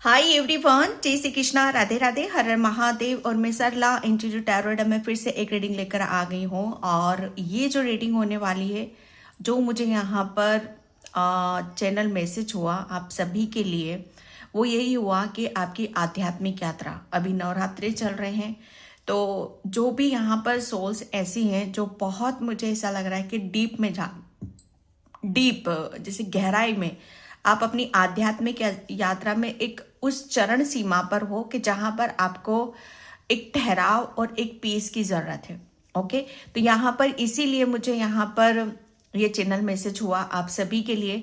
Hi everyone, जय श्री कृष्णा, राधे राधे, हर हर महादेव। और मैं सरला इंस्टीट्यूट टैरोट में फिर से एक रीडिंग लेकर आ गई हूँ। और ये जो रीडिंग होने वाली है, जो मुझे यहाँ पर चैनल मैसेज हुआ आप सभी के लिए, वो यही हुआ कि आपकी आध्यात्मिक यात्रा, अभी नवरात्रि चल रहे हैं, तो जो भी यहाँ पर सोल्स ऐसी हैं जो बहुत, मुझे ऐसा लग रहा है कि डीप जैसे गहराई में आप अपनी आध्यात्मिक यात्रा में एक उस चरण सीमा पर हो कि जहां पर आपको एक ठहराव और एक पीस की जरूरत है। ओके, तो यहाँ पर इसीलिए मुझे यहाँ पर ये चैनल मैसेज हुआ आप सभी के लिए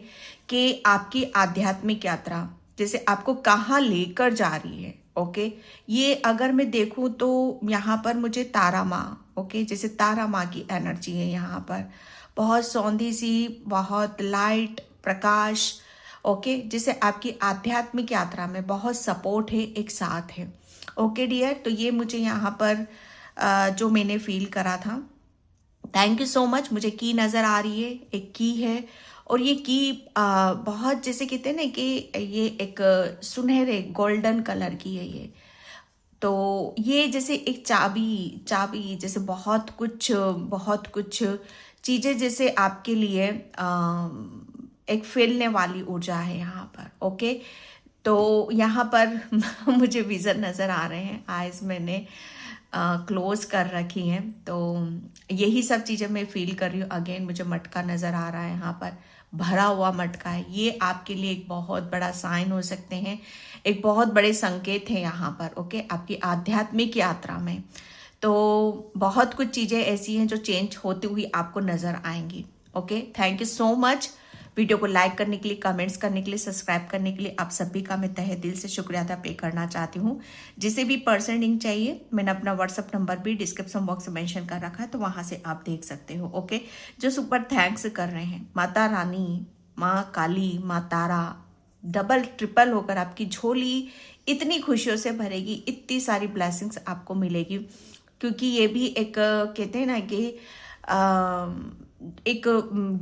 कि आपकी आध्यात्मिक यात्रा जैसे आपको कहाँ लेकर जा रही है। ओके, ये अगर मैं देखूं तो यहाँ पर मुझे तारा माँ, ओके, जैसे तारा माँ की एनर्जी है यहाँ पर, बहुत सौंधी सी, बहुत लाइट प्रकाश। ओके, जैसे आपकी आध्यात्मिक यात्रा में बहुत सपोर्ट है, एक साथ है। ओके डियर, तो ये मुझे यहाँ पर जो मैंने फील करा था, थैंक यू सो मच। मुझे की नज़र आ रही है, एक की है, और ये की बहुत जैसे कहते हैं ना कि ये एक सुनहरे गोल्डन कलर की है ये। तो ये जैसे एक चाबी चाबी जैसे बहुत कुछ चीज़ें जैसे आपके लिए एक फैलने वाली ऊर्जा है यहाँ पर। ओके, तो यहाँ पर मुझे विजन नज़र आ रहे हैं, आइज मैंने क्लोज कर रखी हैं, तो यही सब चीज़ें मैं फील कर रही हूँ। अगेन मुझे मटका नज़र आ रहा है, यहाँ पर भरा हुआ मटका है। ये आपके लिए एक बहुत बड़ा साइन हो सकते हैं, एक बहुत बड़े संकेत है यहाँ पर। ओके, आपकी आध्यात्मिक यात्रा में तो बहुत कुछ चीज़ें ऐसी हैं जो चेंज होती हुई आपको नज़र आएंगी। Okay, thank you so much video को लाइक करने के लिए, कमेंट्स करने के लिए, सब्सक्राइब करने के लिए। आप सभी का मैं तहे दिल से शुक्रिया अदा पे करना चाहती हूँ। जिसे भी पर्सनल लिंक चाहिए, मैंने अपना व्हाट्सअप नंबर भी डिस्क्रिप्शन बॉक्स में मेंशन कर रखा है, तो वहां से आप देख सकते हो। ओके, जो सुपर थैंक्स कर रहे हैं, माता रानी, माँ काली, माँ तारा डबल ट्रिपल होकर आपकी झोली इतनी खुशियों से भरेगी, इतनी सारी ब्लेसिंग्स आपको मिलेगी। क्योंकि ये भी एक कहते हैं ना कि एक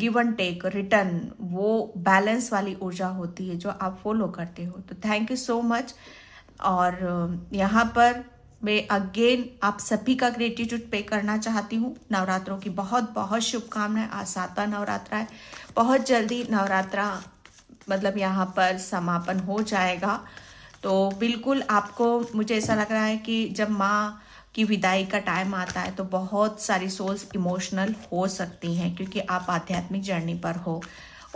गिव एंड टेक, रिटर्न, वो बैलेंस वाली ऊर्जा होती है जो आप फॉलो करते हो। तो थैंक यू सो मच। और यहाँ पर मैं अगेन आप सभी का ग्रेटिट्यूड पे करना चाहती हूँ। नवरात्रों की बहुत बहुत शुभकामनाएं। आज 7वां नवरात्रा है, बहुत जल्दी नवरात्रा मतलब यहाँ पर समापन हो जाएगा। तो बिल्कुल आपको, मुझे ऐसा लग रहा है कि जब माँ की विदाई का टाइम आता है तो बहुत सारी सोल्स इमोशनल हो सकती हैं, क्योंकि आप आध्यात्मिक जर्नी पर हो।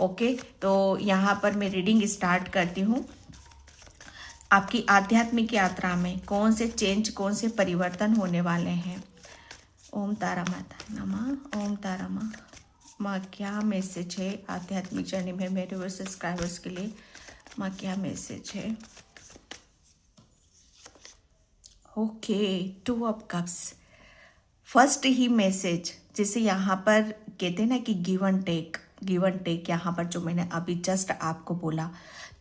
ओके, तो यहाँ पर मैं रीडिंग स्टार्ट करती हूँ। आपकी आध्यात्मिक यात्रा में कौन से चेंज, कौन से परिवर्तन होने वाले हैं। ओम तारा माता नमः। ओम तारा माँ क्या मैसेज है आध्यात्मिक जर्नी में मेरे वो सब्सक्राइबर्स के लिए, माँ क्या मैसेज है। Okay, 2 of cups, first he message, जैसे यहाँ पर कहते हैं ना कि गिव एंड टेक, यहाँ पर जो मैंने अभी जस्ट आपको बोला,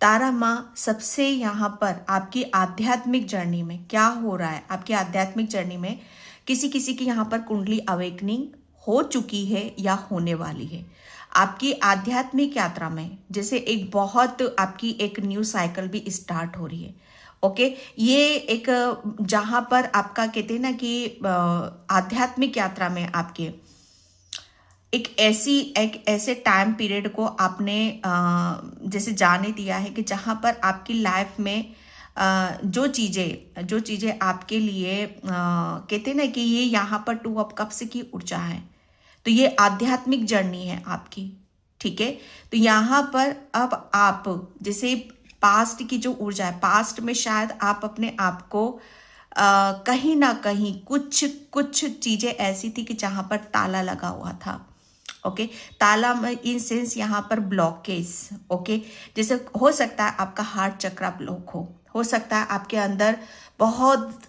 तारा माँ सबसे यहाँ पर आपकी आध्यात्मिक जर्नी में क्या हो रहा है। आपकी आध्यात्मिक जर्नी में किसी किसी की यहाँ पर कुंडली अवेकनिंग हो चुकी है या होने वाली है। आपकी आध्यात्मिक यात्रा में जैसे एक बहुत आपकी एक न्यू साइकिल भी स्टार्ट हो रही है। ओके, ये एक जहां पर आपका कहते हैं ना कि आध्यात्मिक यात्रा में आपके एक ऐसे टाइम पीरियड को आपने जैसे जाने दिया है कि जहां पर आपकी लाइफ में जो चीजें आपके लिए कहते हैं ना कि ये यहाँ पर 2 ऑफ कप्स की ऊर्जा है, तो ये आध्यात्मिक जर्नी है आपकी। ठीक है, तो यहाँ पर अब आप जैसे पास्ट की जो ऊर्जा है, पास्ट में शायद आप अपने आप को कहीं ना कहीं कुछ चीजें ऐसी थी कि जहां पर ताला लगा हुआ था। ओके, ताला इन सेंस यहाँ पर ब्लॉकेज। ओके, जैसे हो सकता है आपका हार्ट चक्र ब्लॉक हो सकता है आपके अंदर बहुत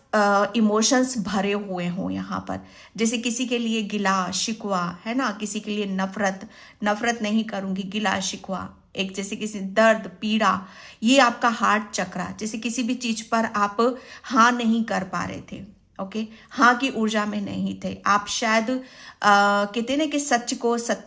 इमोशंस भरे हुए हों यहाँ पर, जैसे किसी के लिए गिला शिकवा है ना, किसी के लिए नफरत नहीं करूंगी, गिला शिकवा, एक जैसे किसी दर्द पीड़ा, ये आपका हार्ट चक्र, जैसे किसी भी चीज पर आप हाँ नहीं कर पा रहे थे। ओके, हाँ की ऊर्जा में नहीं थे आप, शायद कहते ना कि सत्य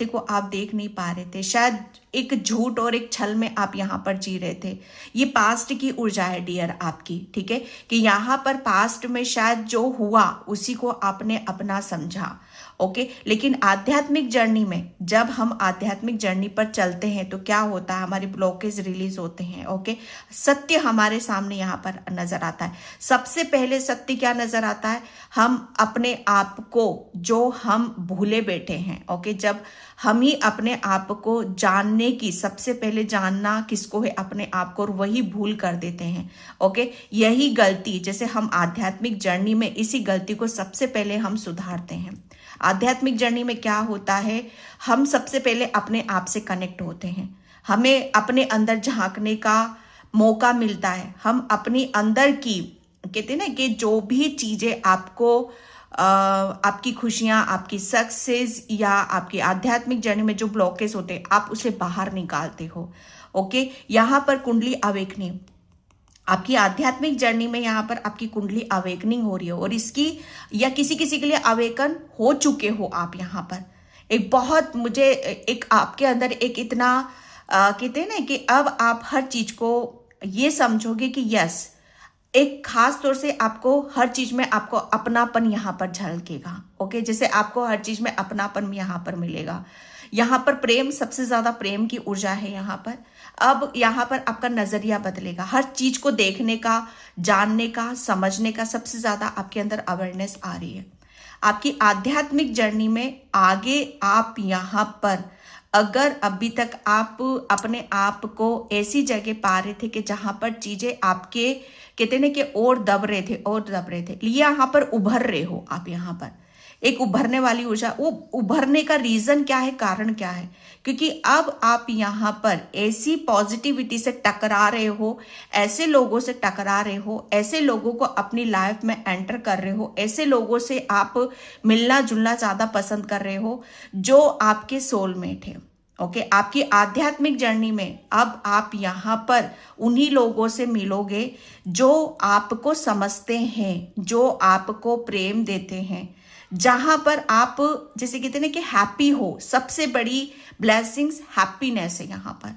को आप देख नहीं पा रहे थे, शायद एक झूठ और एक छल में आप यहाँ पर जी रहे थे। ये पास्ट की ऊर्जा है डियर आपकी, ठीक है, कि यहाँ पर पास्ट में शायद जो हुआ उसी को आपने अपना समझा। ओके, लेकिन आध्यात्मिक जर्नी में जब हम आध्यात्मिक जर्नी पर चलते हैं तो क्या होता है, हमारे ब्लॉकेज रिलीज होते हैं। ओके, सत्य हमारे सामने यहाँ पर नजर आता है। सबसे पहले सत्य क्या नजर आता है, हम अपने आप को जो हम भूले बैठे हैं। ओके, जब हम ही अपने आप को जानने की, सबसे पहले जानना किसको है, अपने आप को, और वही भूल कर देते हैं। ओके, यही गलती, जैसे हम आध्यात्मिक जर्नी में इसी गलती को सबसे पहले हम सुधारते हैं। आध्यात्मिक जर्नी में क्या होता है, हम सबसे पहले अपने आप से कनेक्ट होते हैं, हमें अपने अंदर झांकने का मौका मिलता है। हम अपनी अंदर की, कहते हैं ना कि जो भी चीजें आपको आपकी खुशियां, आपकी सक्सेस या आपकी आध्यात्मिक जर्नी में जो ब्लॉकेज होते हैं, आप उसे बाहर निकालते हो। ओके, यहाँ पर कुंडली अवेकनिंग, आपकी आध्यात्मिक जर्नी में यहाँ पर आपकी कुंडली अवेकनिंग हो रही है, और इसकी या किसी किसी के लिए अवेकन हो चुके हो आप यहाँ पर। एक बहुत मुझे एक आपके अंदर एक इतना कहते हैं ना कि अब आप हर चीज को ये समझोगे कि यस, एक खास तौर से आपको हर चीज में आपको अपनापन यहाँ पर झलकेगा। ओके, जैसे आपको हर चीज में अपनापन यहाँ पर मिलेगा। यहाँ पर प्रेम, सबसे ज्यादा प्रेम की ऊर्जा है यहाँ पर। अब यहाँ पर आपका नजरिया बदलेगा, हर चीज को देखने का, जानने का, समझने का सबसे ज्यादा आपके अंदर अवेयरनेस आ रही है। आपकी आध्यात्मिक जर्नी में आगे आप यहाँ पर, अगर अभी तक आप अपने आप को ऐसी जगह पा रहे थे कि जहां पर चीजें आपके, कहते ना कि और दब रहे थे, यहाँ पर उभर रहे हो आप। यहाँ पर एक उभरने वाली ऊर्जा, वो उभरने का रीजन क्या है, कारण क्या है, क्योंकि अब आप यहाँ पर ऐसी पॉजिटिविटी से टकरा रहे हो, ऐसे लोगों से टकरा रहे हो, ऐसे लोगों को अपनी लाइफ में एंटर कर रहे हो, ऐसे लोगों से आप मिलना जुलना ज्यादा पसंद कर रहे हो जो आपके सोलमेट है। ओके, आपकी आध्यात्मिक जर्नी में अब आप यहाँ पर उन्हीं लोगों से मिलोगे जो आपको समझते हैं, जो आपको प्रेम देते हैं, जहां पर आप जैसे कहते हैं ना कि हैप्पी हो। सबसे बड़ी ब्लेसिंग्स हैप्पीनेस है यहाँ पर,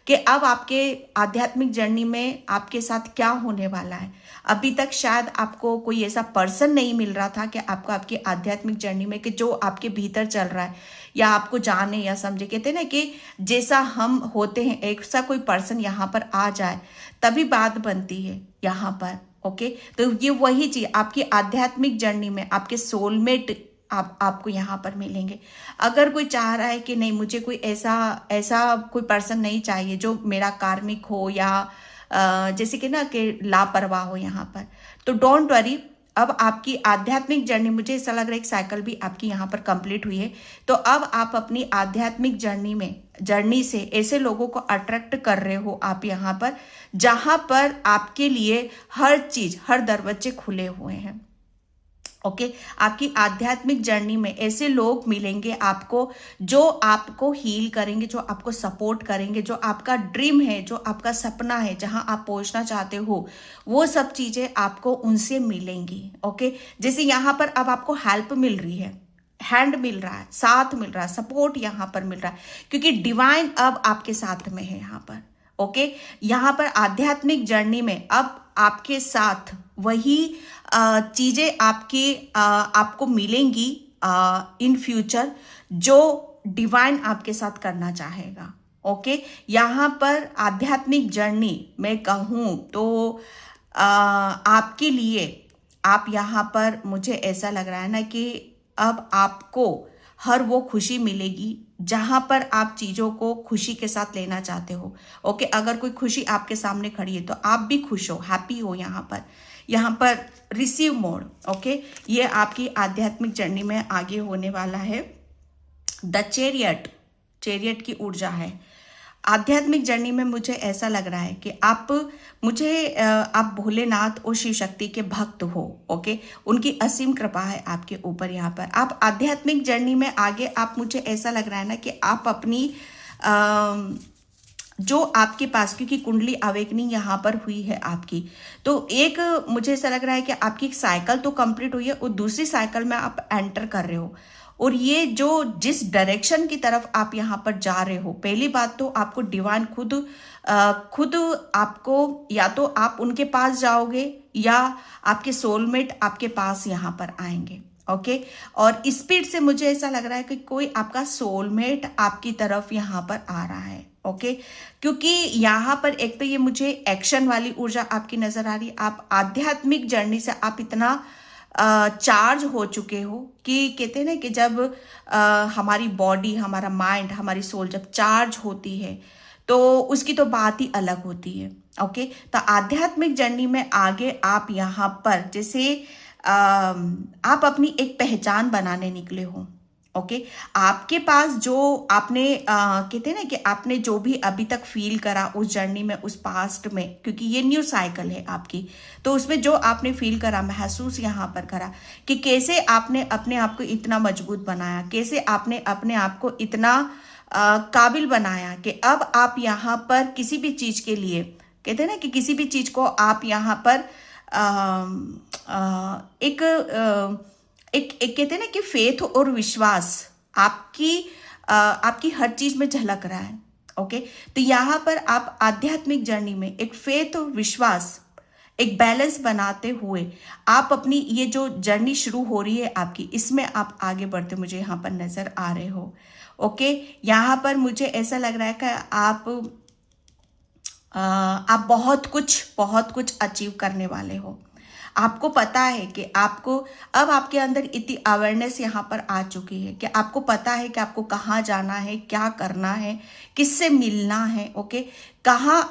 कि अब आपके आध्यात्मिक जर्नी में आपके साथ क्या होने वाला है। अभी तक शायद आपको कोई ऐसा पर्सन नहीं मिल रहा था कि आपको आपकी आध्यात्मिक जर्नी में, कि जो आपके भीतर चल रहा है या आपको जाने या समझे। कहते हैं ना कि जैसा हम होते हैं, ऐसा कोई पर्सन यहाँ पर आ जाए तभी बात बनती है यहाँ पर। ओके, तो ये वही चीज आपकी आध्यात्मिक जर्नी में आपके सोलमेट आपको यहाँ पर मिलेंगे। अगर कोई चाह रहा है कि नहीं, मुझे कोई ऐसा कोई पर्सन नहीं चाहिए जो मेरा कार्मिक हो या जैसे कि ना कि लापरवाह हो यहाँ पर, तो डोंट वरी। अब आपकी आध्यात्मिक जर्नी, मुझे ऐसा लग रहा है एक साइकिल भी आपकी यहाँ पर कंप्लीट हुई है। तो अब आप अपनी आध्यात्मिक जर्नी से ऐसे लोगों को अट्रैक्ट कर रहे हो आप यहाँ पर, जहां पर आपके लिए हर चीज, हर दरवाजे खुले हुए हैं। ओके, आपकी आध्यात्मिक जर्नी में ऐसे लोग मिलेंगे आपको जो आपको हील करेंगे, जो आपको सपोर्ट करेंगे, जो आपका ड्रीम है, जो आपका सपना है, जहां आप पहुंचना चाहते हो, वो सब चीजें आपको उनसे मिलेंगी। ओके, जैसे यहाँ पर अब आपको हेल्प मिल रही है, हैंड मिल रहा है, साथ मिल रहा है, सपोर्ट यहाँ पर मिल रहा है, क्योंकि डिवाइन अब आपके साथ में है यहाँ पर। ओके, यहाँ पर आध्यात्मिक जर्नी में अब आपके साथ वही चीजें आपको मिलेंगी इन फ्यूचर, जो डिवाइन आपके साथ करना चाहेगा। ओके, यहाँ पर आध्यात्मिक जर्नी मैं कहूँ तो आपके लिए, आप यहाँ पर, मुझे ऐसा लग रहा है ना कि अब आपको हर वो खुशी मिलेगी जहां पर आप चीजों को खुशी के साथ लेना चाहते हो। ओके, अगर कोई खुशी आपके सामने खड़ी है तो आप भी खुश हो, हैप्पी हो यहाँ पर रिसीव मोड। ओके, ये आपकी आध्यात्मिक जर्नी में आगे होने वाला है। द चैरियट की ऊर्जा है आध्यात्मिक जर्नी में। मुझे ऐसा लग रहा है कि आप भोलेनाथ और शिव शक्ति के भक्त हो। ओके, उनकी असीम कृपा है आपके ऊपर। यहाँ पर आप आध्यात्मिक जर्नी में आगे, आप, मुझे ऐसा लग रहा है ना कि आप अपनी जो आपके पास, क्योंकि कुंडली अवेकनिंग यहाँ पर हुई है आपकी, तो एक मुझे ऐसा लग रहा है कि आपकी एक साइकिल तो कंप्लीट हुई है और दूसरी साइकिल में आप एंटर कर रहे हो। और ये जो जिस डायरेक्शन की तरफ आप यहाँ पर जा रहे हो, पहली बात तो आपको डिवाइन खुद आपको, या तो आप उनके पास जाओगे या आपके सोलमेट आपके पास यहाँ पर आएंगे। ओके, और स्पीड से मुझे ऐसा लग रहा है कि कोई आपका सोलमेट आपकी तरफ यहाँ पर आ रहा है। ओके, क्योंकि यहाँ पर एक तो ये मुझे एक्शन वाली ऊर्जा आपकी नजर आ रही है। आप आध्यात्मिक जर्नी से आप इतना चार्ज हो चुके हो कि कहते हैं ना कि जब हमारी बॉडी, हमारा माइंड, हमारी सोल जब चार्ज होती है तो उसकी तो बात ही अलग होती है। ओके, तो आध्यात्मिक जर्नी में आगे आप यहाँ पर जैसे आप अपनी एक पहचान बनाने निकले हो। ओके, आपके पास जो आपने कहते हैं ना कि आपने जो भी अभी तक फील करा उस जर्नी में, उस पास्ट में, क्योंकि ये न्यू साइकिल है आपकी, तो उसमें जो आपने फील करा, महसूस यहाँ पर करा कि कैसे आपने अपने आप को इतना मजबूत बनाया, कैसे आपने अपने आप को इतना काबिल बनाया कि अब आप यहाँ पर किसी भी चीज के लिए, कहते हैं ना कि किसी भी चीज को आप यहाँ पर एक कहते हैं ना कि फेथ और विश्वास आपकी हर चीज में झलक रहा है। ओके, तो यहाँ पर आप आध्यात्मिक जर्नी में एक फेथ और विश्वास, एक बैलेंस बनाते हुए आप अपनी ये जो जर्नी शुरू हो रही है आपकी, इसमें आप आगे बढ़ते मुझे यहाँ पर नजर आ रहे हो। ओके, यहाँ पर मुझे ऐसा लग रहा है कि आप बहुत कुछ अचीव करने वाले हो। आपको पता है कि आपको अब आपके अंदर इतनी अवेयरनेस यहाँ पर आ चुकी है कि आपको पता है कि आपको कहाँ जाना है, क्या करना है, किससे मिलना है। ओके, कहाँ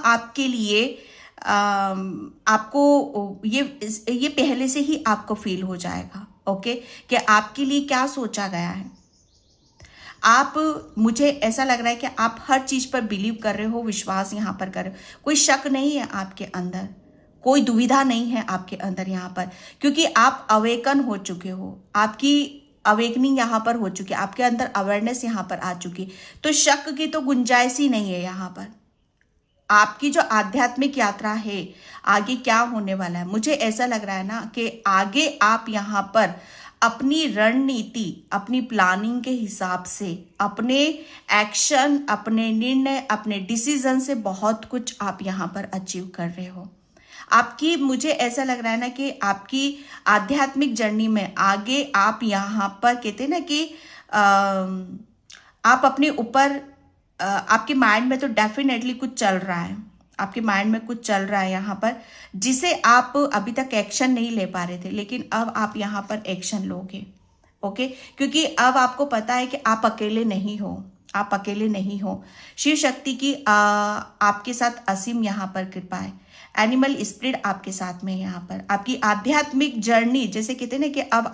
आपके लिए आपको ये पहले से ही आपको फील हो जाएगा। ओके, कि आपके लिए क्या सोचा गया है। मुझे ऐसा लग रहा है कि आप हर चीज पर बिलीव कर रहे हो, विश्वास यहाँ पर कर रहे हो। कोई शक नहीं है आपके अंदर, कोई दुविधा नहीं है आपके अंदर यहाँ पर, क्योंकि आप अवेकन हो चुके हो, आपकी अवेकनिंग यहाँ पर हो चुकी है, आपके अंदर अवेयरनेस यहाँ पर आ चुकी, तो शक की तो गुंजाइश ही नहीं है यहाँ पर। आपकी जो आध्यात्मिक यात्रा है, आगे क्या होने वाला है, मुझे ऐसा लग रहा है ना कि आगे आप यहाँ पर अपनी रणनीति, अपनी प्लानिंग के हिसाब से, अपने एक्शन, अपने निर्णय, अपने डिसीजन से बहुत कुछ आप यहाँ पर अचीव कर रहे हो। आपकी, मुझे ऐसा लग रहा है ना कि आपकी आध्यात्मिक जर्नी में आगे आप यहाँ पर कहते हैं ना कि आप अपने ऊपर, आपके माइंड में तो डेफिनेटली कुछ चल रहा है, आपके माइंड में कुछ चल रहा है यहाँ पर, जिसे आप अभी तक एक्शन नहीं ले पा रहे थे, लेकिन अब आप यहाँ पर एक्शन लोगे। ओके, क्योंकि अब आपको पता है कि आप अकेले नहीं हो, आप अकेले नहीं हो। शिव शक्ति की आपके साथ असीम यहाँ पर कृपा है, एनिमल स्पिरिट आपके साथ में यहाँ पर। आपकी आध्यात्मिक जर्नी, जैसे कहते हैं ना कि अब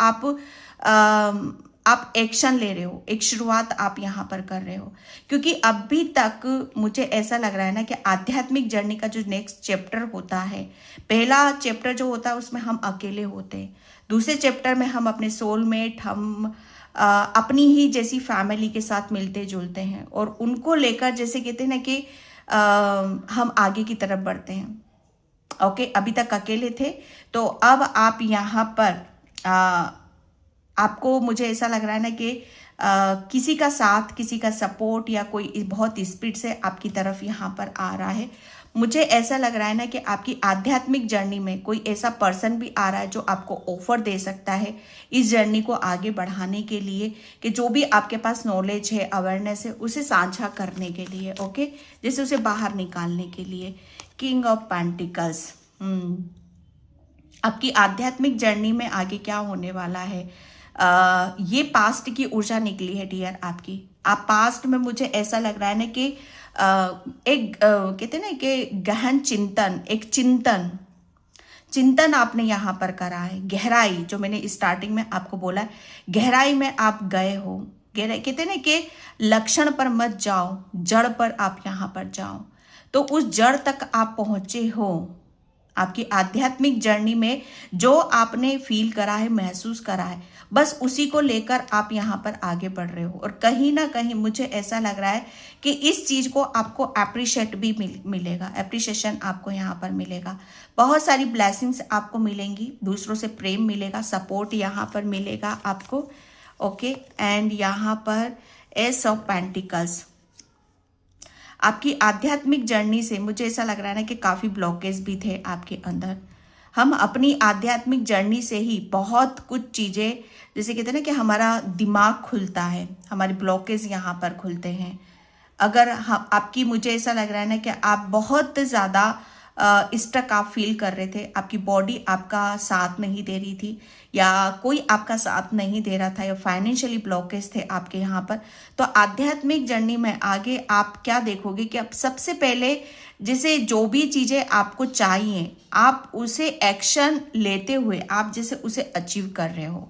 आप एक्शन ले रहे हो, एक शुरुआत आप यहाँ पर कर रहे हो, क्योंकि अभी तक मुझे ऐसा लग रहा है ना कि आध्यात्मिक जर्नी का जो नेक्स्ट चैप्टर होता है, पहला चैप्टर जो होता है उसमें हम अकेले होते हैं, दूसरे चैप्टर में हम अपने सोलमेट, हम अपनी ही जैसी फैमिली के साथ मिलते जुलते हैं और उनको लेकर, जैसे कहते हैं ना कि हम आगे की तरफ बढ़ते हैं। ओके, अभी तक अकेले थे, तो अब आप यहाँ पर आपको, मुझे ऐसा लग रहा है ना कि किसी का साथ, किसी का सपोर्ट या कोई बहुत स्पीड से आपकी तरफ यहाँ पर आ रहा है। मुझे ऐसा लग रहा है ना कि आपकी आध्यात्मिक जर्नी में कोई ऐसा पर्सन भी आ रहा है जो आपको ऑफर दे सकता है इस जर्नी को आगे बढ़ाने के लिए, कि जो भी आपके पास नॉलेज है, अवेयरनेस है, उसे साझा करने के लिए। ओके, जैसे उसे बाहर निकालने के लिए। किंग ऑफ पेंटिकल्स, आपकी आध्यात्मिक जर्नी में आगे क्या होने वाला है, ये पास्ट की ऊर्जा निकली है डियर आपकी। आप पास्ट में, मुझे ऐसा लग रहा है ना कि एक कहते हैं ना कि गहन चिंतन, एक चिंतन आपने यहाँ पर करा है। गहराई, जो मैंने स्टार्टिंग में आपको बोला है, गहराई में आप गए हो। गहराई, कहते हैं ना कि लक्षण पर मत जाओ, जड़ पर आप यहाँ पर जाओ, तो उस जड़ तक आप पहुंचे हो। आपकी आध्यात्मिक जर्नी में जो आपने फील करा है, महसूस करा है, बस उसी को लेकर आप यहाँ पर आगे बढ़ रहे हो। और कहीं ना कहीं मुझे ऐसा लग रहा है कि इस चीज को आपको अप्रिशिएट भी मिलेगा, अप्रिशिएशन आपको यहाँ पर मिलेगा। बहुत सारी ब्लेसिंग्स आपको मिलेंगी, दूसरों से प्रेम मिलेगा, सपोर्ट यहाँ पर मिलेगा आपको। ओके, एंड यहाँ पर एस ऑफ पेंटिकल्स, आपकी आध्यात्मिक जर्नी से मुझे ऐसा लग रहा है ना कि काफी ब्लॉकेज भी थे आपके अंदर। हम अपनी आध्यात्मिक जर्नी से ही बहुत कुछ चीजें, जैसे कहते हैं ना कि हमारा दिमाग खुलता है, हमारे ब्लॉकेज यहाँ पर खुलते हैं। अगर हम आपकी, मुझे ऐसा लग रहा है ना कि आप बहुत ज़्यादा स्टक आप फील कर रहे थे, आपकी बॉडी आपका साथ नहीं दे रही थी, या कोई आपका साथ नहीं दे रहा था, या फाइनेंशियली ब्लॉकेज थे आपके यहाँ पर, तो आध्यात्मिक जर्नी में आगे आप क्या देखोगे कि आप सबसे पहले जैसे जो भी चीज़ें आपको चाहिए, आप उसे एक्शन लेते हुए आप जैसे उसे अचीव कर रहे हो।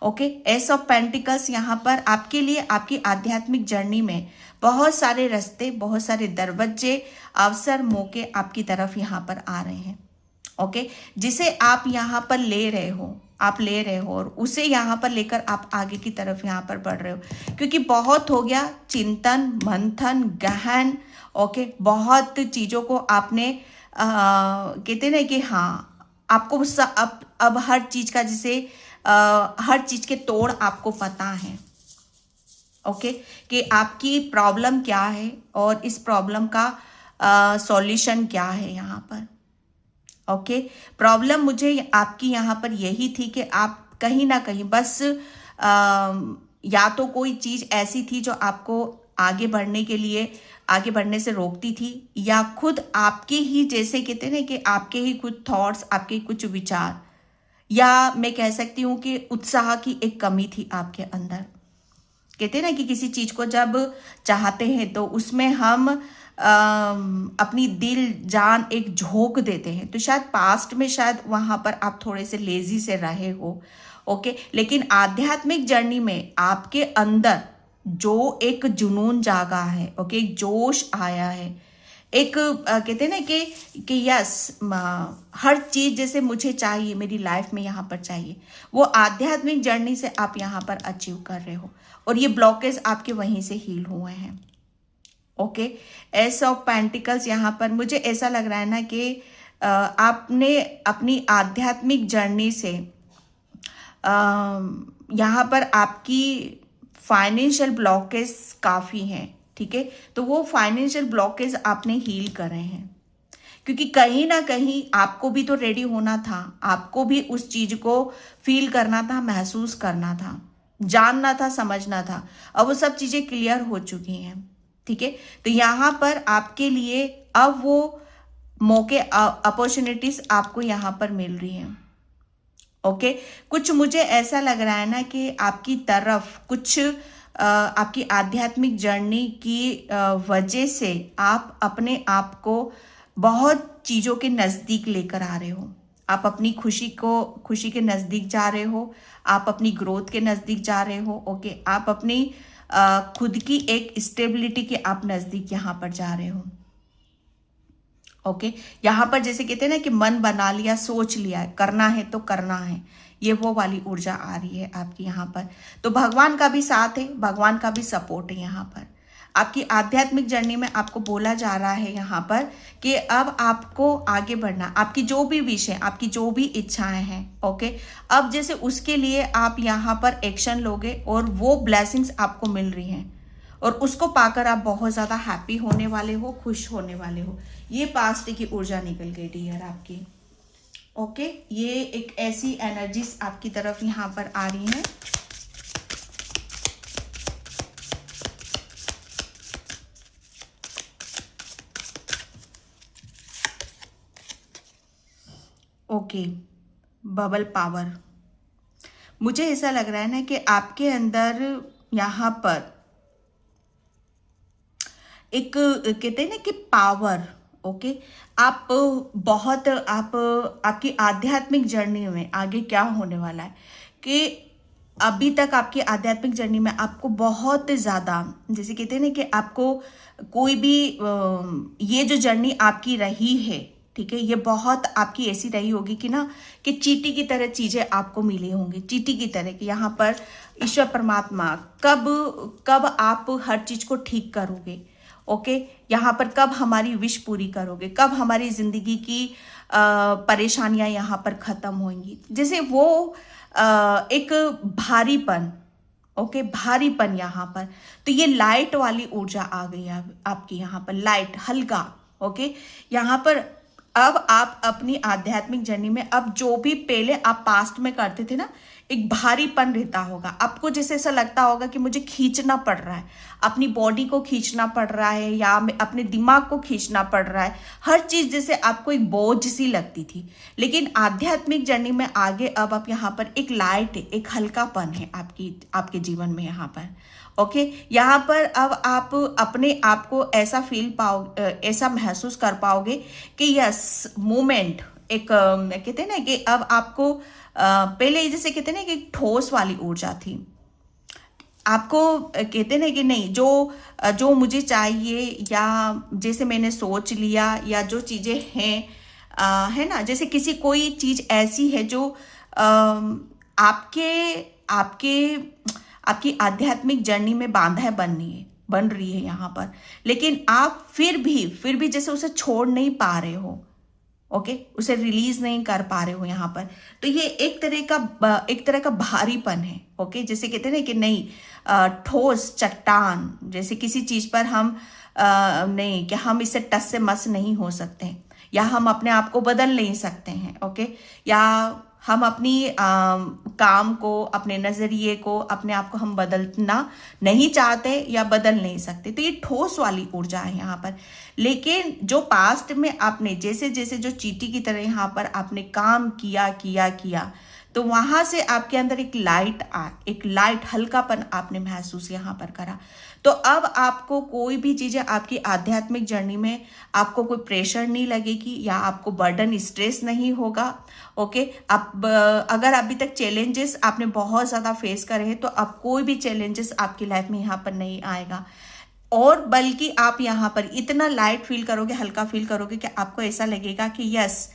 ओके, एस ऑफ पेंटिकल्स यहाँ पर आपके लिए आपकी आध्यात्मिक जर्नी में बहुत सारे रास्ते, बहुत सारे दरवाजे, अवसर, मौके आपकी तरफ यहाँ पर आ रहे हैं। ओके, जिसे आप यहाँ पर ले रहे हो, आप ले रहे हो, और उसे यहाँ पर लेकर आप आगे की तरफ यहाँ पर बढ़ रहे हो। क्योंकि बहुत हो गया चिंतन, मंथन, गहन। ओके, बहुत चीज़ों को आपने कहते ना कि हाँ, आपको अब हर चीज़ का, जैसे हर चीज़ के तोड़ आपको पता है। ओके, कि आपकी प्रॉब्लम क्या है और इस प्रॉब्लम का सॉल्यूशन क्या है यहाँ पर। ओके, प्रॉब्लम मुझे आपकी यहाँ पर यही थी कि आप कहीं ना कहीं बस या तो कोई चीज़ ऐसी थी जो आपको आगे बढ़ने के लिए, आगे बढ़ने से रोकती थी, या खुद आपके ही, जैसे कहते हैं ना कि आपके ही कुछ थॉट्स, आपके कुछ विचार, या मैं कह सकती हूँ कि उत्साह की एक कमी थी आपके अंदर। कहते हैं ना कि किसी चीज को जब चाहते हैं तो उसमें हम अपनी दिल जान एक झोंक देते हैं। तो शायद पास्ट में शायद वहां पर आप थोड़े से लेजी से रहे हो। ओके, लेकिन आध्यात्मिक जर्नी में आपके अंदर जो एक जुनून जागा है, ओके, एक जोश आया है, एक कहते हैं ना कि यस, हर चीज जैसे मुझे चाहिए मेरी लाइफ में यहाँ पर चाहिए, वो आध्यात्मिक जर्नी से आप यहाँ पर अचीव कर रहे हो, और ये ब्लॉकेज आपके वहीं से हील हुए हैं। ओके, एस ऑफ पेंटिकल्स यहाँ पर मुझे ऐसा लग रहा है ना कि आपने अपनी आध्यात्मिक जर्नी से यहाँ पर आपकी फाइनेंशियल ब्लॉकेज काफ़ी हैं, ठीक है, तो वो फाइनेंशियल ब्लॉकेज आपने हील करे हैं। क्योंकि कहीं ना कहीं आपको भी तो रेडी होना था, आपको भी उस चीज को फील करना था, महसूस करना था, जानना था, समझना था। अब वो सब चीजें क्लियर हो चुकी हैं, ठीक है। तो यहाँ पर आपके लिए अब वो मौके, अपॉर्चुनिटीज आपको यहाँ पर मिल रही हैं। ओके, कुछ मुझे ऐसा लग रहा है ना कि आपकी तरफ कुछ आपकी आध्यात्मिक जर्नी की वजह से आप अपने आप को बहुत चीज़ों के नज़दीक लेकर आ रहे हो। आप अपनी खुशी के नज़दीक जा रहे हो, आप अपनी ग्रोथ के नज़दीक जा रहे हो। ओके, आप अपनी खुद की एक स्टेबिलिटी के आप नज़दीक यहाँ पर जा रहे हो। ओके, यहाँ पर जैसे कहते हैं ना कि मन बना लिया, सोच लिया, करना है तो करना है, ये वो वाली ऊर्जा आ रही है आपकी यहाँ पर। तो भगवान का भी साथ है, भगवान का भी सपोर्ट है यहाँ पर। आपकी आध्यात्मिक जर्नी में आपको बोला जा रहा है यहाँ पर कि अब आपको आगे बढ़ना, आपकी जो भी विश है, आपकी जो भी इच्छाएं हैं, ओके, अब जैसे उसके लिए आप यहाँ पर एक्शन लोगे और वो ब्लेसिंग्स आपको मिल रही हैं, और उसको पाकर आप बहुत ज़्यादा हैप्पी होने वाले हो, खुश होने वाले हो। ये पास्ट की ऊर्जा निकल गई डियर आपकी। ओके, ये एक ऐसी एनर्जीज आपकी तरफ यहाँ पर आ रही हैं। ओके, बबल पावर, मुझे ऐसा लग रहा है ना कि आपके अंदर यहाँ पर एक कहते हैं ना कि पावर। ओके, आप बहुत, आपकी आध्यात्मिक जर्नी में आगे क्या होने वाला है कि अभी तक आपकी आध्यात्मिक जर्नी में आपको बहुत ज़्यादा, जैसे कहते हैं ना कि आपको कोई भी ये जो जर्नी आपकी रही है, ठीक है। ये बहुत आपकी ऐसी रही होगी कि ना कि चींटी की तरह चीजें आपको मिली होंगी, चींटी की तरह कि यहाँ पर ईश्वर परमात्मा कब कब आप हर चीज को ठीक करोगे, ओके। यहाँ पर कब हमारी विश पूरी करोगे, कब हमारी जिंदगी की परेशानियां यहाँ पर खत्म होंगी। जैसे वो एक भारीपन, ओके, भारीपन यहाँ पर। तो ये लाइट वाली ऊर्जा आ गई है आपकी यहाँ पर, लाइट, हल्का, ओके। यहाँ पर अब आप अपनी आध्यात्मिक जर्नी में अब जो भी पहले आप पास्ट में करते थे ना, एक भारीपन रहता होगा आपको, जैसे ऐसा लगता होगा कि मुझे खींचना पड़ रहा है, अपनी बॉडी को खींचना पड़ रहा है या अपने दिमाग को खींचना पड़ रहा है, हर चीज जैसे आपको एक बोझ सी लगती थी। लेकिन आध्यात्मिक जर्नी में आगे अब आप यहाँ पर एक लाइट, एक हल्कापन है आपके जीवन में यहाँ पर, ओके। यहाँ पर अब आप अपने आप को ऐसा ऐसा महसूस कर पाओगे कि यस मोमेंट, एक कहते हैं ना कि अब आपको पहले जैसे कहते हैं ना कि एक ठोस वाली ऊर्जा थी, आपको कहते ना कि नहीं, जो मुझे चाहिए या जैसे मैंने सोच लिया या जो चीजें हैं है ना, जैसे किसी कोई चीज ऐसी है जो आपके आपके आपकी आध्यात्मिक जर्नी में बाधाएं बन रही है यहाँ पर, लेकिन आप फिर भी जैसे उसे छोड़ नहीं पा रहे हो, ओके, उसे रिलीज नहीं कर पा रहे हो यहाँ पर। तो ये एक तरह का भारीपन है, ओके। जैसे कहते हैं ना कि नहीं, ठोस चट्टान, जैसे किसी चीज पर हम नहीं कि हम इससे टस से मस नहीं हो सकते, या हम अपने आप को बदल नहीं सकते हैं, ओके, या हम अपनी काम को, अपने नजरिए को, अपने आप को हम बदलना नहीं चाहते या बदल नहीं सकते। तो ये ठोस वाली ऊर्जा है यहाँ पर। लेकिन जो पास्ट में आपने जैसे जो चींटी की तरह यहाँ पर आपने काम किया, तो वहां से आपके अंदर एक लाइट हल्कापन आपने महसूस यहाँ पर करा। तो अब आपको कोई भी चीजें आपकी आध्यात्मिक जर्नी में आपको कोई प्रेशर नहीं लगेगी या आपको बर्डन, स्ट्रेस नहीं होगा, ओके। अब अगर अभी तक चैलेंजेस आपने बहुत ज्यादा फेस करे हैं, तो अब कोई भी चैलेंजेस आपकी लाइफ में यहाँ पर नहीं आएगा, और बल्कि आप यहाँ पर इतना लाइट फील करोगे, हल्का फील करोगे कि आपको ऐसा लगेगा कि यस,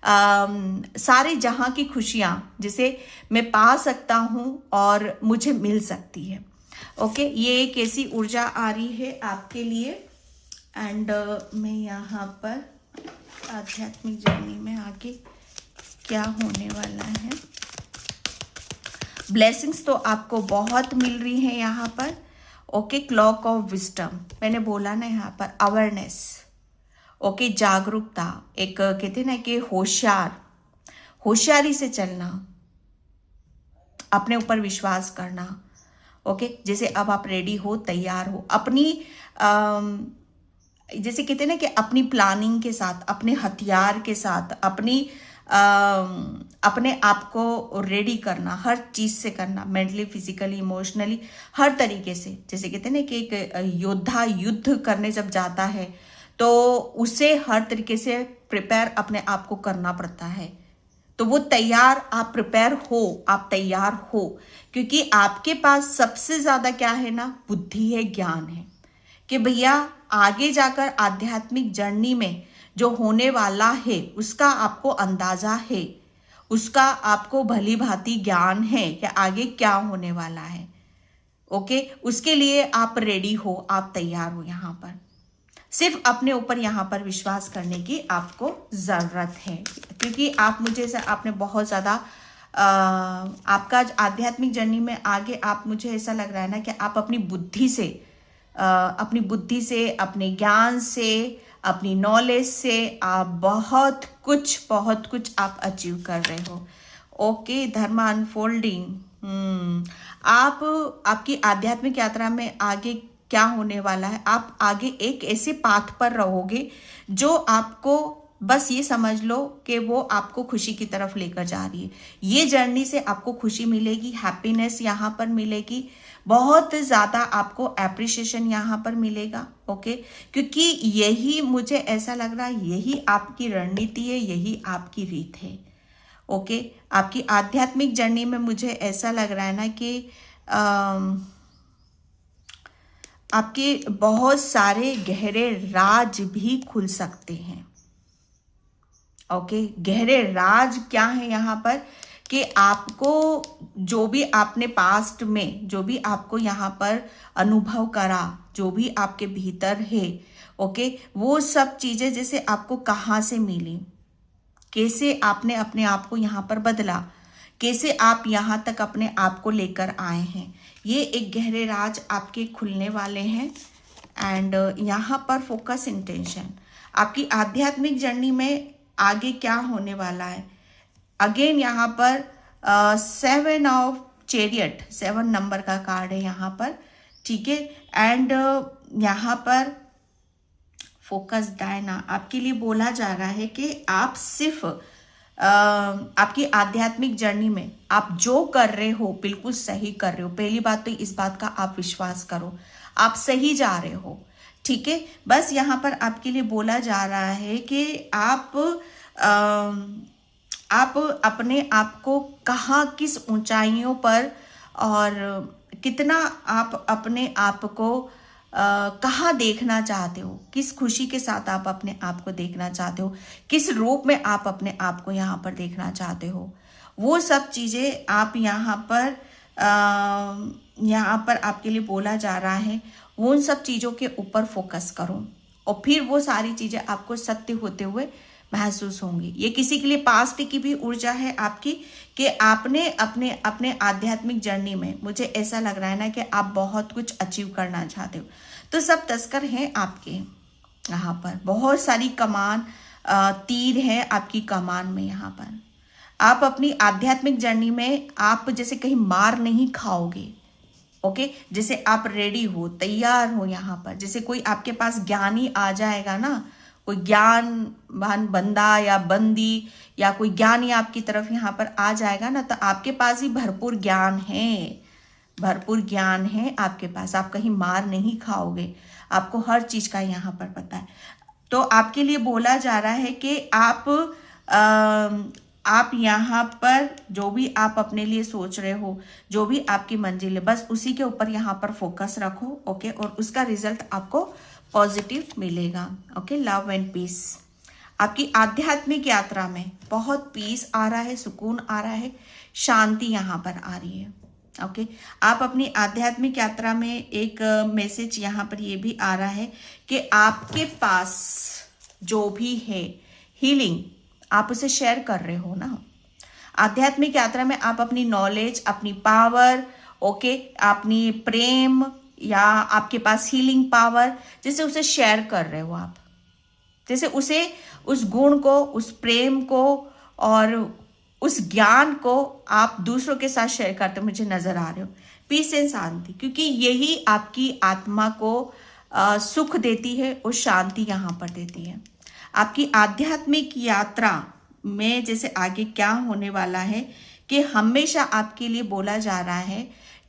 सारे जहां की खुशियां जिसे मैं पा सकता हूं और मुझे मिल सकती है, ओके। ये एक ऐसी ऊर्जा आ रही है आपके लिए। एंड मैं यहाँ पर आध्यात्मिक जर्नी में आगे क्या होने वाला है, ब्लेसिंग्स तो आपको बहुत मिल रही है यहाँ पर, ओके। क्लॉक ऑफ विजडम, मैंने बोला ना यहाँ पर अवेयरनेस, ओके, जागरूकता, एक कहते हैं ना कि होशियारी से चलना, अपने ऊपर विश्वास करना, ओके। जैसे अब आप रेडी हो, तैयार हो, अपनी जैसे कहते हैं ना कि अपनी प्लानिंग के साथ, अपने हथियार के साथ, अपने आप को रेडी करना, हर चीज से करना, मेंटली, फिजिकली, इमोशनली, हर तरीके से। जैसे कहते हैं ना कि एक योद्धा युद्ध करने जब जाता है तो उसे हर तरीके से प्रिपेयर अपने आप को करना पड़ता है। तो वो तैयार, आप प्रिपेयर हो, आप तैयार हो, क्योंकि आपके पास सबसे ज्यादा क्या है ना, बुद्धि है, ज्ञान है, कि भैया आगे जाकर आध्यात्मिक जर्नी में जो होने वाला है उसका आपको अंदाजा है, उसका आपको भली भांति ज्ञान है कि आगे क्या होने वाला है, ओके। उसके लिए आप रेडी हो, आप तैयार हो। यहाँ पर सिर्फ अपने ऊपर यहाँ पर विश्वास करने की आपको जरूरत है, क्योंकि आप मुझे से आपने बहुत ज्यादा आपका आध्यात्मिक जर्नी में आगे आप, मुझे ऐसा लग रहा है ना कि आप अपनी बुद्धि से, अपने ज्ञान से, अपनी नॉलेज से आप बहुत कुछ आप अचीव कर रहे हो, ओके। धर्म अनफोल्डिंग, आपकी आध्यात्मिक यात्रा में आगे क्या होने वाला है, आप आगे एक ऐसे पाथ पर रहोगे जो आपको, बस ये समझ लो कि वो आपको खुशी की तरफ लेकर जा रही है। ये जर्नी से आपको खुशी मिलेगी, हैप्पीनेस यहाँ पर मिलेगी, बहुत ज्यादा आपको एप्रिसिएशन यहाँ पर मिलेगा, ओके। क्योंकि यही मुझे ऐसा लग रहा है, यही आपकी रणनीति है, यही आपकी रीत है, ओके। आपकी आध्यात्मिक जर्नी में मुझे ऐसा लग रहा है ना कि आपके बहुत सारे गहरे राज भी खुल सकते हैं, ओके, गहरे राज क्या है यहाँ पर कि आपको जो भी आपने पास्ट में जो भी आपको यहाँ पर अनुभव करा, जो भी आपके भीतर है, ओके, वो सब चीजें जैसे आपको कहाँ से मिली, कैसे आपने अपने आप को यहाँ पर बदला, कैसे आप यहाँ तक अपने आप को लेकर आए हैं, ये एक गहरे राज आपके खुलने वाले हैं। एंड यहाँ पर फोकस इंटेंशन, आपकी आध्यात्मिक जर्नी में आगे क्या होने वाला है। अगेन यहाँ पर 7 ऑफ चैरियट, 7 नंबर का कार्ड है यहाँ पर, ठीक है। एंड यहाँ पर फोकस डायना, आपके लिए बोला जा रहा है कि आप सिर्फ आपकी आध्यात्मिक जर्नी में आप जो कर रहे हो बिल्कुल सही कर रहे हो। पहली बात तो इस बात का आप विश्वास करो, आप सही जा रहे हो, ठीक है। बस यहाँ पर आपके लिए बोला जा रहा है कि आप अपने आप को कहाँ, किस ऊंचाइयों पर और कितना आप अपने आप को कहाँ देखना चाहते हो, किस खुशी के साथ आप अपने आप को देखना चाहते हो, किस रूप में आप अपने आप को यहाँ पर देखना चाहते हो, वो सब चीज़ें आप यहाँ पर आपके लिए बोला जा रहा है। वो उन सब चीज़ों के ऊपर फोकस करो और फिर वो सारी चीज़ें आपको सत्य होते हुए महसूस होंगी। ये किसी के लिए पास्ट की भी ऊर्जा है आपकी कि आपने अपने आध्यात्मिक जर्नी में, मुझे ऐसा लग रहा है ना कि आप बहुत कुछ अचीव करना चाहते हो। तो सब तस्कर हैं आपके यहाँ पर, बहुत सारी कमान, तीर है आपकी कमान में। यहाँ पर आप अपनी आध्यात्मिक जर्नी में आप जैसे कहीं मार नहीं खाओगे, ओके। जैसे आप रेडी हो, तैयार हो यहाँ पर, जैसे कोई आपके पास ज्ञानी आ जाएगा ना, कोई ज्ञानवान बंदा या बंदी या कोई ज्ञानी आपकी तरफ यहाँ पर आ जाएगा ना, तो आपके पास ही भरपूर ज्ञान है, भरपूर ज्ञान है आपके पास। आप कहीं मार नहीं खाओगे, आपको हर चीज का यहाँ पर पता है। तो आपके लिए बोला जा रहा है कि आप यहाँ पर जो भी आप अपने लिए सोच रहे हो, जो भी आपकी मंजिल है, बस उसी के ऊपर यहाँ पर फोकस रखो, ओके। और उसका रिजल्ट आपको पॉजिटिव मिलेगा, ओके। लव एंड पीस, आपकी आध्यात्मिक यात्रा में बहुत पीस आ रहा है, सुकून आ रहा है, शांति यहाँ पर आ रही है, ओके। आप अपनी आध्यात्मिक यात्रा में एक मैसेज यहाँ पर ये भी आ रहा है कि आपके पास जो भी है हीलिंग, आप उसे शेयर कर रहे हो ना। आध्यात्मिक यात्रा में आप अपनी नॉलेज, अपनी पावर, ओके, अपनी प्रेम या आपके पास हीलिंग पावर, जैसे उसे शेयर कर रहे हो आप, जैसे उसे, उस गुण को, उस प्रेम को और उस ज्ञान को आप दूसरों के साथ शेयर करते मुझे नजर आ रहे हो। पीस एंड शांति, क्योंकि यही आपकी आत्मा को सुख देती है और शांति यहाँ पर देती है। आपकी आध्यात्मिक यात्रा में जैसे आगे क्या होने वाला है कि हमेशा आपके लिए बोला जा रहा है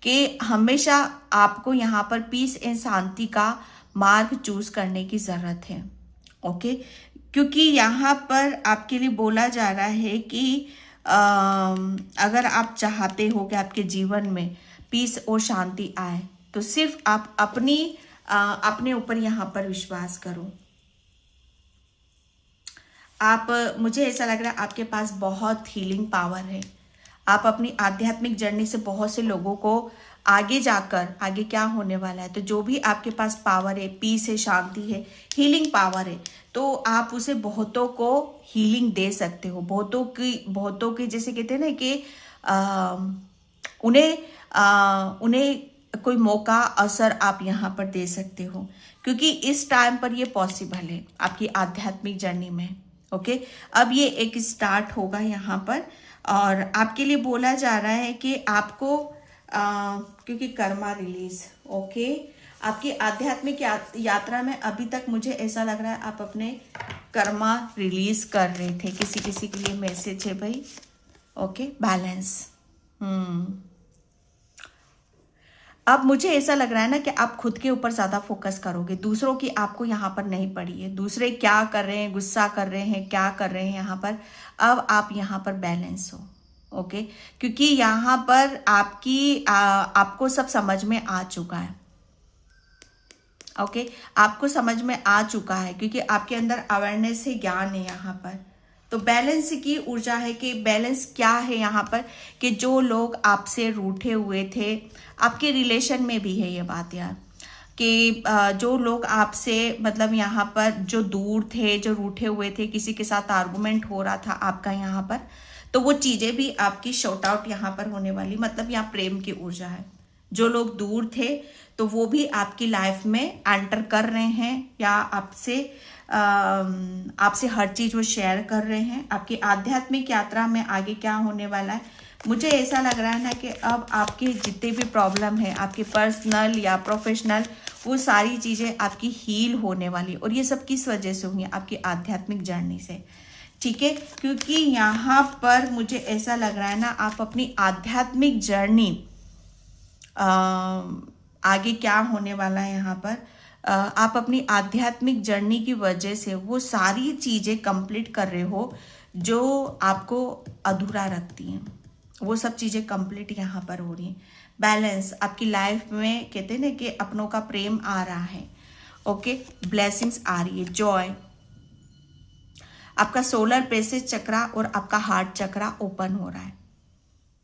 कि हमेशा आपको यहाँ पर पीस एंड शांति का मार्ग चूज करने की जरूरत है, ओके। क्योंकि यहाँ पर आपके लिए बोला जा रहा है कि अगर आप चाहते हो कि आपके जीवन में पीस और शांति आए, तो सिर्फ आप अपने ऊपर यहाँ पर विश्वास करो। मुझे ऐसा लग रहा है आपके पास बहुत हीलिंग पावर है। आप अपनी आध्यात्मिक जर्नी से बहुत से लोगों को आगे जाकर, आगे क्या होने वाला है, तो जो भी आपके पास पावर है, पीस है, शांति है, हीलिंग पावर है, तो आप उसे बहुतों को हीलिंग दे सकते हो। बहुतों की जैसे कहते हैं ना कि उन्हें कोई मौका, अवसर आप यहाँ पर दे सकते हो, क्योंकि इस टाइम पर ये पॉसिबल है आपकी आध्यात्मिक जर्नी में, ओके। अब ये एक स्टार्ट होगा यहाँ पर, और आपके लिए बोला जा रहा है कि आपको क्योंकि कर्मा रिलीज, ओके। आपकी आध्यात्मिक यात्रा में अभी तक मुझे ऐसा लग रहा है आप अपने कर्मा रिलीज कर रहे थे। किसी के लिए मैसेज है भाई, ओके। बैलेंस, अब मुझे ऐसा लग रहा है ना कि आप खुद के ऊपर ज्यादा फोकस करोगे, दूसरों की आपको यहाँ पर नहीं पड़ी है। दूसरे क्या कर रहे हैं, गुस्सा कर रहे हैं, क्या कर रहे हैं यहाँ पर, अब आप यहाँ पर बैलेंस हो, ओके। क्योंकि यहाँ पर आपको सब समझ में आ चुका है, ओके। आपको समझ में आ चुका है क्योंकि आपके अंदर अवेयरनेस है, ज्ञान है यहाँ पर। तो बैलेंस की ऊर्जा है कि बैलेंस क्या है यहाँ पर, कि जो लोग आपसे रूठे हुए थे, आपके रिलेशन में भी है ये बात यार, कि जो लोग आपसे मतलब यहाँ पर जो दूर थे, जो रूठे हुए थे, किसी के साथ आर्गुमेंट हो रहा था आपका यहाँ पर, तो वो चीजें भी आपकी शॉर्ट आउट यहाँ पर होने वाली, मतलब यहाँ प्रेम की ऊर्जा है। जो लोग दूर थे तो वो भी आपकी लाइफ में एंटर कर रहे हैं, या आपसे हर चीज वो शेयर कर रहे हैं। आपकी आध्यात्मिक यात्रा में आगे क्या होने वाला है, मुझे ऐसा लग रहा है ना कि अब आपके जितने भी प्रॉब्लम है, आपके पर्सनल या प्रोफेशनल, वो सारी चीजें आपकी हील होने वाली, और ये सब किस वजह से हुई, आपकी आध्यात्मिक जर्नी से, ठीक है। क्योंकि यहाँ पर मुझे ऐसा लग रहा है ना, आप अपनी आध्यात्मिक जर्नी आगे क्या होने वाला है यहाँ पर, आप अपनी आध्यात्मिक जर्नी की वजह से वो सारी चीजें कंप्लीट कर रहे हो जो आपको अधूरा रखती हैं, वो सब चीजें कंप्लीट यहाँ पर हो रही हैं। बैलेंस आपकी लाइफ में, कहते हैं ना कि अपनों का प्रेम आ रहा है, ओके, ब्लेसिंग्स आ रही है, जॉय, आपका सोलर प्लेक्सस चक्रा और आपका हार्ट चक्रा ओपन हो रहा है।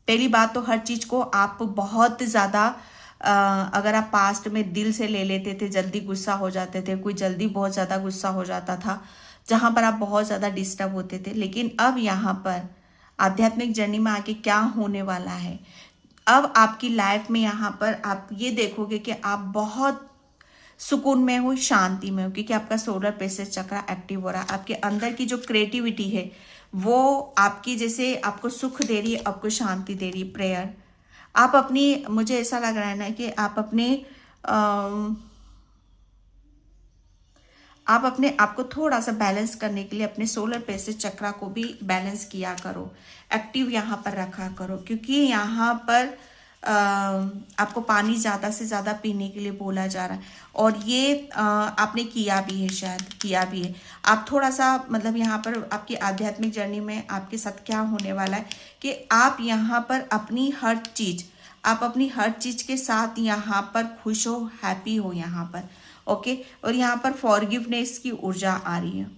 पहली बात तो हर चीज को आप बहुत ज्यादा अगर आप पास्ट में दिल से ले लेते थे, जल्दी गुस्सा हो जाते थे, कोई जल्दी बहुत ज्यादा गुस्सा हो जाता था, जहां पर आप बहुत ज्यादा डिस्टर्ब होते थे। लेकिन अब यहाँ पर आध्यात्मिक जर्नी में आके क्या होने वाला है, अब आपकी लाइफ में यहाँ पर आप ये देखोगे कि आप बहुत सुकून में हो, शांति में हो, क्योंकि आपका सोलर प्लेक्सस चक्रा एक्टिव हो रहा है। आपके अंदर की जो क्रिएटिविटी है वो आपकी, जैसे आपको सुख दे रही है, आपको शांति दे रही है। प्रेयर आप अपनी, मुझे ऐसा लग रहा है ना कि आप अपने आप को थोड़ा सा बैलेंस करने के लिए अपने सोलर प्लेक्सस चक्रा को भी बैलेंस किया करो, एक्टिव यहाँ पर रखा करो, क्योंकि यहाँ पर आपको पानी ज़्यादा से ज़्यादा पीने के लिए बोला जा रहा है, और ये आपने किया भी है, शायद किया भी है। आप थोड़ा सा मतलब यहाँ पर आपकी आध्यात्मिक जर्नी में आपके साथ क्या होने वाला है कि आप यहाँ पर अपनी हर चीज़ के साथ यहाँ पर खुश हो, हैप्पी हो यहाँ पर, ओके। और यहाँ पर फॉरगिवनेस की ऊर्जा आ रही है,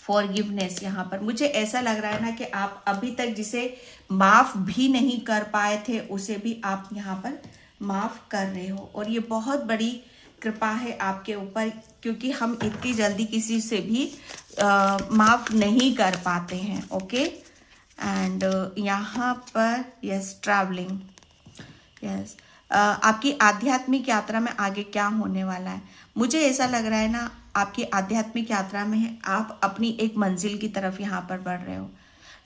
फॉरगिवनेस। यहाँ पर मुझे ऐसा लग रहा है ना कि आप अभी तक जिसे माफ भी नहीं कर पाए थे, उसे भी आप यहाँ पर माफ कर रहे हो, और ये बहुत बड़ी कृपा है आपके ऊपर, क्योंकि हम इतनी जल्दी किसी से भी माफ नहीं कर पाते हैं, ओके। एंड यहाँ पर यस, ट्रैवलिंग, यस, आपकी आध्यात्मिक यात्रा में आगे क्या होने वाला है, मुझे ऐसा लग रहा है ना, आपकी आध्यात्मिक यात्रा में आप अपनी एक मंजिल की तरफ यहाँ पर बढ़ रहे हो,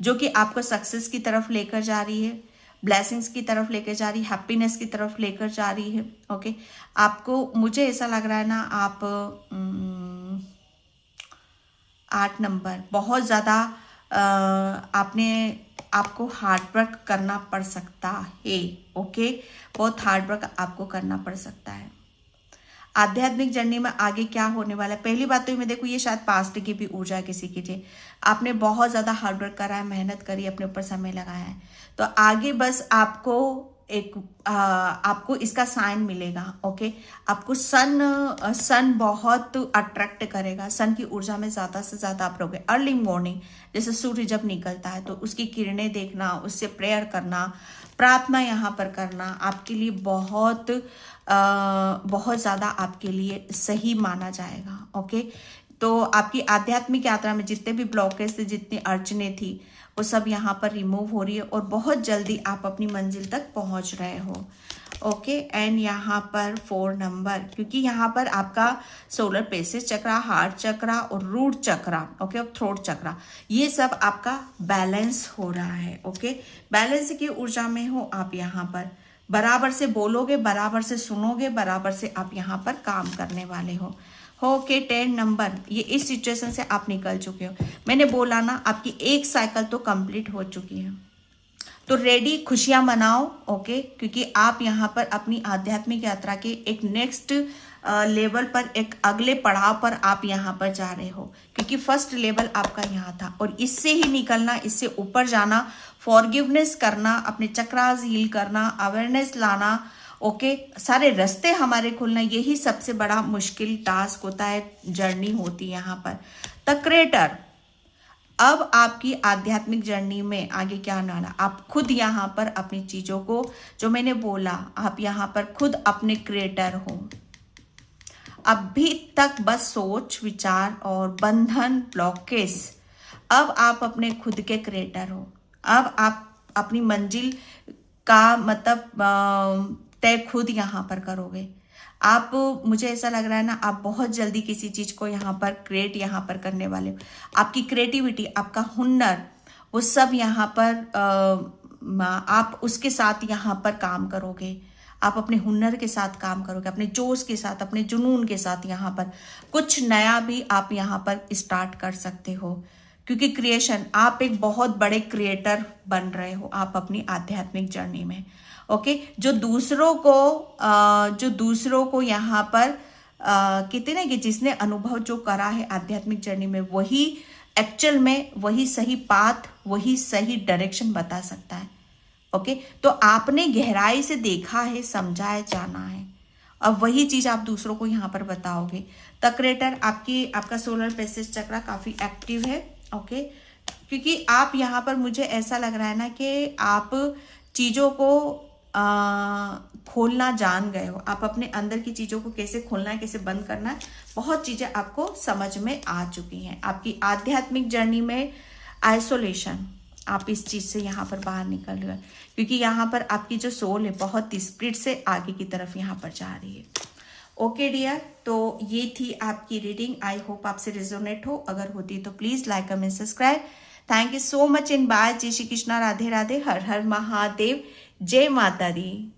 जो कि आपको सक्सेस की तरफ लेकर जा रही है, ब्लेसिंग्स की तरफ लेकर जा रही है, हैप्पीनेस की तरफ लेकर जा रही है, ओके। आपको, मुझे ऐसा लग रहा है ना, आप 8 नंबर बहुत ज़्यादा आपको हार्ड वर्क करना पड़ सकता है, ओके, बहुत हार्ड वर्क आपको करना पड़ सकता है। आध्यात्मिक जर्नी में आगे क्या होने वाला है, पहली बात तो मैं देखूँ, ये शायद पास्ट की भी ऊर्जा है किसी की, थी आपने बहुत ज़्यादा हार्ड वर्क करा है, मेहनत करी, अपने ऊपर समय लगाया है, तो आगे बस आपको इसका साइन मिलेगा, ओके। आपको सन बहुत अट्रैक्ट करेगा, सन की ऊर्जा में ज़्यादा से ज़्यादा आप रहोगे। अर्ली मॉर्निंग जैसे सूर्य जब निकलता है तो उसकी किरणें देखना, उससे प्रेयर करना, प्रार्थना यहाँ पर करना आपके लिए बहुत ज़्यादा आपके लिए सही माना जाएगा, ओके। तो आपकी आध्यात्मिक यात्रा में जितने भी ब्लॉकेज थे, जितनी अड़चने थी, वो सब यहाँ पर रिमूव हो रही है, और बहुत जल्दी आप अपनी मंजिल तक पहुँच रहे हो, ओके। एंड यहाँ पर 4 नंबर, क्योंकि यहाँ पर आपका सोलर प्लेक्सस चक्रा, हार्ट चक्रा और रूट चक्रा, ओके, और थ्रोट चक्रा, ये सब आपका बैलेंस हो रहा है, ओके। बैलेंस की ऊर्जा में हो आप, यहाँ पर बराबर से बोलोगे, बराबर से सुनोगे, बराबर से आप यहाँ पर काम करने वाले हो, ओके। 10 नंबर, ये इस सिचुएशन से आप निकल चुके हो। मैंने बोला ना, आपकी एक साइकिल तो कंप्लीट हो चुकी है, तो रेडी, खुशियां मनाओ, ओके, क्योंकि आप यहाँ पर अपनी आध्यात्मिक यात्रा के एक नेक्स्ट लेवल पर, एक अगले पड़ाव पर आप यहाँ पर जा रहे हो, क्योंकि फर्स्ट लेवल आपका यहाँ था, और इससे ही निकलना, इससे ऊपर जाना, फॉरगिवनेस करना, अपने चक्रास हील करना, अवेयरनेस लाना, ओके, सारे रास्ते हमारे खुलना, यही सबसे बड़ा मुश्किल टास्क होता है, जर्नी होती है यहाँ पर। द क्रिएटर, अब आपकी आध्यात्मिक जर्नी में आगे क्या आना, आप खुद यहाँ पर अपनी चीजों को, जो मैंने बोला, आप यहाँ पर खुद अपने क्रिएटर हो। अभी तक बस सोच विचार और बंधन ब्लॉकेज, अब आप अपने खुद के क्रिएटर हो। अब आप अपनी मंजिल का मतलब तय खुद यहाँ पर करोगे। आप, मुझे ऐसा लग रहा है ना, आप बहुत जल्दी किसी चीज को यहाँ पर क्रिएट यहाँ पर करने वाले हो। आपकी क्रिएटिविटी, आपका हुनर, वो सब यहाँ पर आप उसके साथ यहाँ पर काम करोगे। आप अपने हुनर के साथ काम करोगे, अपने जोश के साथ, अपने जुनून के साथ यहाँ पर कुछ नया भी आप यहाँ पर स्टार्ट कर सकते हो। क्योंकि क्रिएशन, आप एक बहुत बड़े क्रिएटर बन रहे हो आप अपनी आध्यात्मिक जर्नी में। ओके, जो दूसरों को यहाँ पर कहते ना कि जिसने अनुभव जो करा है आध्यात्मिक जर्नी में, वही एक्चुअल में वही सही पाथ, वही सही डायरेक्शन बता सकता है। ओके, तो आपने गहराई से देखा है, समझा है, जाना है, अब वही चीज आप दूसरों को यहाँ पर बताओगे। द क्रिएटर, आपका सोलर प्लेक्सस चक्र काफी एक्टिव है। ओके, क्योंकि आप यहाँ पर, मुझे ऐसा लग रहा है ना कि आप चीजों को खोलना जान गए हो। आप अपने अंदर की चीजों को कैसे खोलना है, कैसे बंद करना है, बहुत चीजें आपको समझ में आ चुकी हैं। आपकी आध्यात्मिक जर्नी में आइसोलेशन, आप इस चीज से यहाँ पर बाहर निकल गए, क्योंकि यहाँ पर आपकी जो सोल है बहुत स्पीड से आगे की तरफ यहाँ पर जा रही है। ओके डियर, तो ये थी आपकी रीडिंग। आई होप आपसे रिजोनेट हो। अगर होती तो please like, comment, subscribe. Thank you so much in by. जय श्री कृष्णा, राधे राधे, हर हर महादेव, जय माता दी।